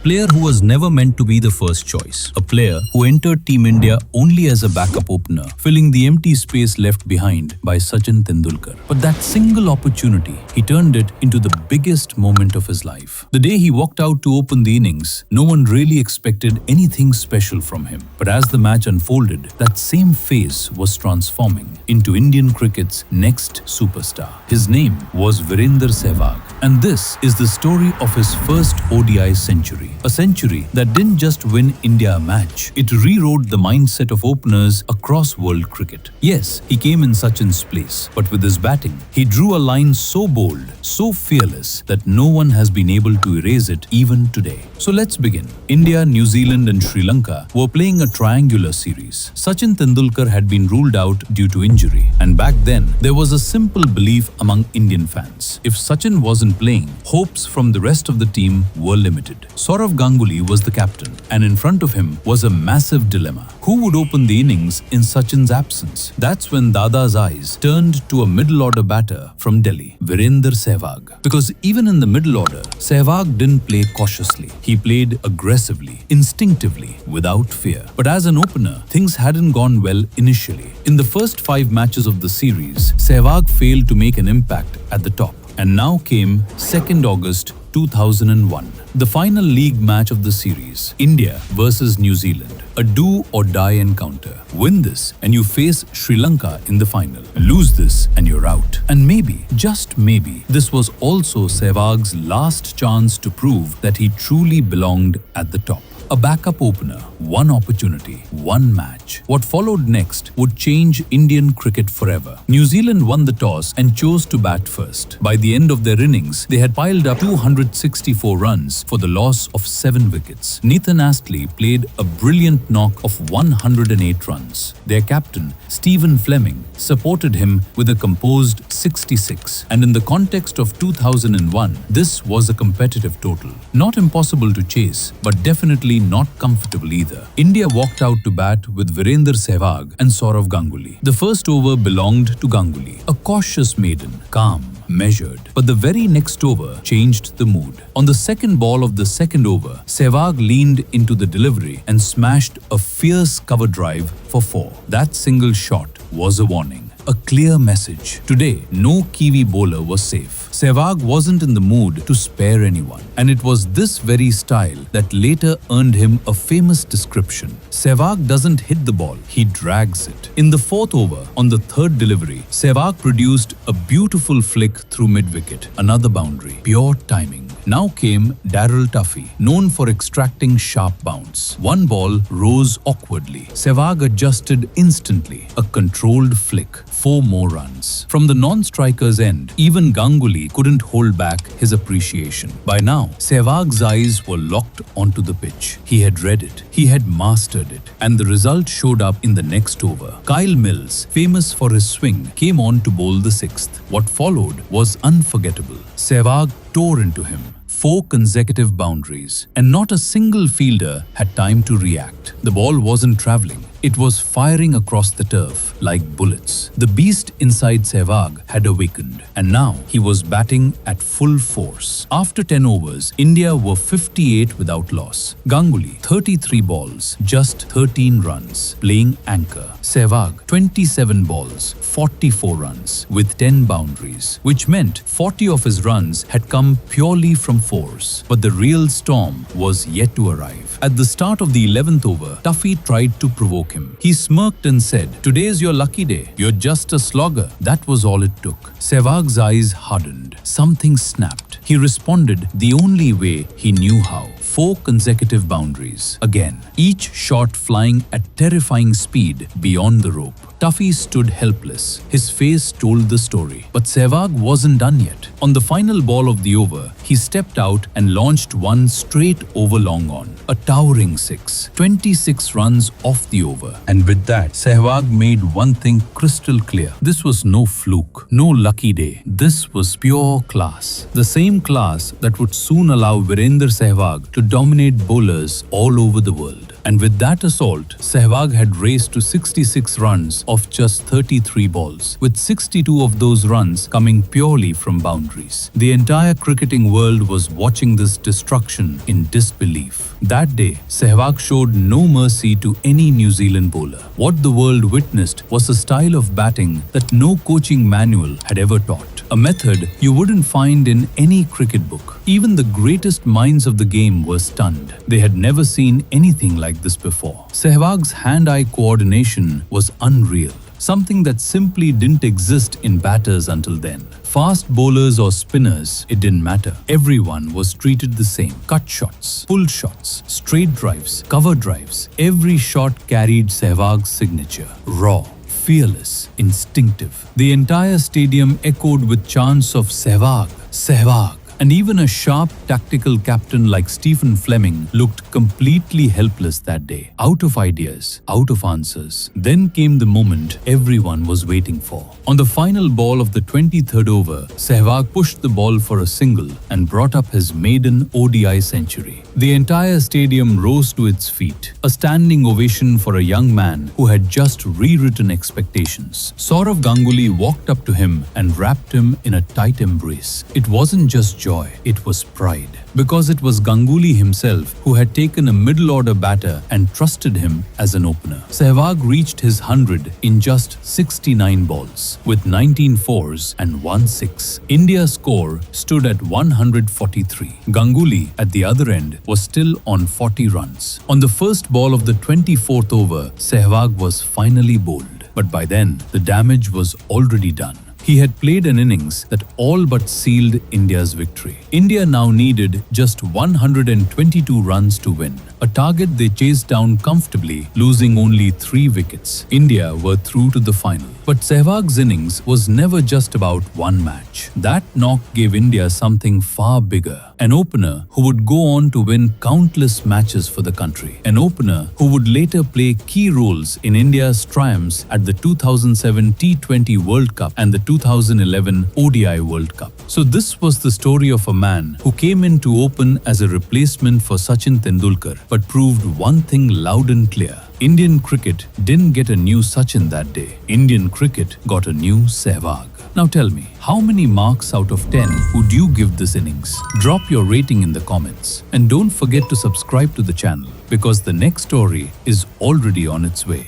player who was never meant to be the first choice. A player who entered Team India only as a backup opener, filling the empty space left behind by Sachin Tendulkar. But that single opportunity, he turned it into the biggest moment of his life. The day he walked out to open the innings, no one really expected anything special from him. But as the match unfolded, that same face was transforming into Indian cricket's next superstar. His name was Virender Sehwag. And this is the story of his first ODI century. A century that didn't just win India a match, it rewrote the mindset of openers across world cricket. Yes, he came in Sachin's place, but with his batting, he drew a line so bold, so fearless that no one has been able to erase it even today. So let's begin. India, New Zealand and Sri Lanka were playing a triangular series. Sachin Tendulkar had been ruled out due to injury, and back then there was a simple belief among Indian fans. If Sachin wasn't playing, hopes from the rest of the team were limited. Sourav Ganguly was the captain, and in front of him was a massive dilemma. Who would open the innings in Sachin's absence? That's when Dada's eyes turned to a middle-order batter from Delhi, Virender Sehwag. Because even in the middle order, Sehwag didn't play cautiously. He played aggressively, instinctively, without fear. But as an opener, things hadn't gone well initially. In the first 5 matches of the series, Sehwag failed to make an impact at the top. And now came 2nd August 2001, the final league match of the series, India versus New Zealand, a do-or-die encounter. Win this and you face Sri Lanka in the final. Lose this and you're out. And maybe, just maybe, this was also Sehwag's last chance to prove that he truly belonged at the top. A backup opener, one opportunity, one match. What followed next would change Indian cricket forever. New Zealand won the toss and chose to bat first. By the end of their innings, they had piled up 264 runs for the loss of 7 wickets. Nathan Astley played a brilliant knock of 108 runs. Their captain, Stephen Fleming, supported him with a composed 66. And in the context of 2001, this was a competitive total. Not impossible to chase, but definitely not comfortable either. India walked out to bat with Virender Sehwag and Sourav Ganguly. The first over belonged to Ganguly, a cautious maiden, calm, measured. But the very next over changed the mood. On the second ball of the second over, Sehwag leaned into the delivery and smashed a fierce cover drive for 4. That single shot was a warning. A clear message. Today, no Kiwi bowler was safe. Sehwag wasn't in the mood to spare anyone. And it was this very style that later earned him a famous description. Sehwag doesn't hit the ball, he drags it. In the 4th over, on the 3rd delivery, Sehwag produced a beautiful flick through mid-wicket. Another boundary. Pure timing. Now came Daryl Tuffy, known for extracting sharp bounce. One ball rose awkwardly. Sehwag adjusted instantly. A controlled flick. 4 more runs. From the non-striker's end, even Ganguly couldn't hold back his appreciation. By now, Sehwag's eyes were locked onto the pitch. He had read it. He had mastered it. And the result showed up in the next over. Kyle Mills, famous for his swing, came on to bowl the 6th. What followed was unforgettable. Sehwag tore into him. 4 consecutive boundaries. And not a single fielder had time to react. The ball wasn't travelling. It was firing across the turf like bullets. The beast inside Sehwag had awakened, and now he was batting at full force. After 10 overs, India were 58 without loss. Ganguly, 33 balls, just 13 runs, playing anchor. Sehwag, 27 balls, 44 runs, with 10 boundaries, which meant 40 of his runs had come purely from force. But the real storm was yet to arrive. At the start of the 11th over, Tuffy tried to provoke him. He smirked and said, "Today's your lucky day. You're just a slogger." That was all it took. Sehwag's eyes hardened. Something snapped. He responded the only way he knew how. 4 consecutive boundaries. Again, each shot flying at terrifying speed beyond the rope. Tuffy stood helpless. His face told the story. But Sehwag wasn't done yet. On the final ball of the over, he stepped out and launched one straight over long on. A towering 6. 26 runs off the over. And with that, Sehwag made one thing crystal clear. This was no fluke, no lucky day. This was pure class. The same class that would soon allow Virender Sehwag to to dominate bowlers all over the world. And with that assault, Sehwag had raced to 66 runs off just 33 balls, with 62 of those runs coming purely from boundaries. The entire cricketing world was watching this destruction in disbelief. That day, Sehwag showed no mercy to any New Zealand bowler. What the world witnessed was a style of batting that no coaching manual had ever taught. A method you wouldn't find in any cricket book. Even the greatest minds of the game were stunned. They had never seen anything like this before. Sehwag's hand-eye coordination was unreal, something that simply didn't exist in batters until then. Fast bowlers or spinners, it didn't matter. Everyone was treated the same. Cut shots, pull shots, straight drives, cover drives. Every shot carried Sehwag's signature. Raw, fearless, instinctive. The entire stadium echoed with chants of Sehwag, Sehwag. And even a sharp tactical captain like Stephen Fleming looked completely helpless that day. Out of ideas, out of answers. Then came the moment everyone was waiting for. On the final ball of the 23rd over, Sehwag pushed the ball for a single and brought up his maiden ODI century. The entire stadium rose to its feet, a standing ovation for a young man who had just rewritten expectations. Sourav Ganguly walked up to him and wrapped him in a tight embrace. It wasn't just joy, it was pride. Because it was Ganguly himself who had taken a middle-order batter and trusted him as an opener. Sehwag reached his 100 in just 69 balls, with 19 fours and 1 6. India's score stood at 143. Ganguly, at the other end, was still on 40 runs. On the first ball of the 24th over, Sehwag was finally bowled. But by then, the damage was already done. He had played an innings that all but sealed India's victory. India now needed just 122 runs to win, a target they chased down comfortably, losing only 3 wickets. India were through to the final. But Sehwag's innings was never just about one match. That knock gave India something far bigger. An opener who would go on to win countless matches for the country. An opener who would later play key roles in India's triumphs at the 2007 T20 World Cup and the 2011 ODI World Cup. So this was the story of a man who came in to open as a replacement for Sachin Tendulkar, but proved one thing loud and clear. Indian cricket didn't get a new Sachin that day. Indian cricket got a new Sehwag. Now tell me, how many marks out of 10 would you give this innings? Drop your rating in the comments. And don't forget to subscribe to the channel because the next story is already on its way.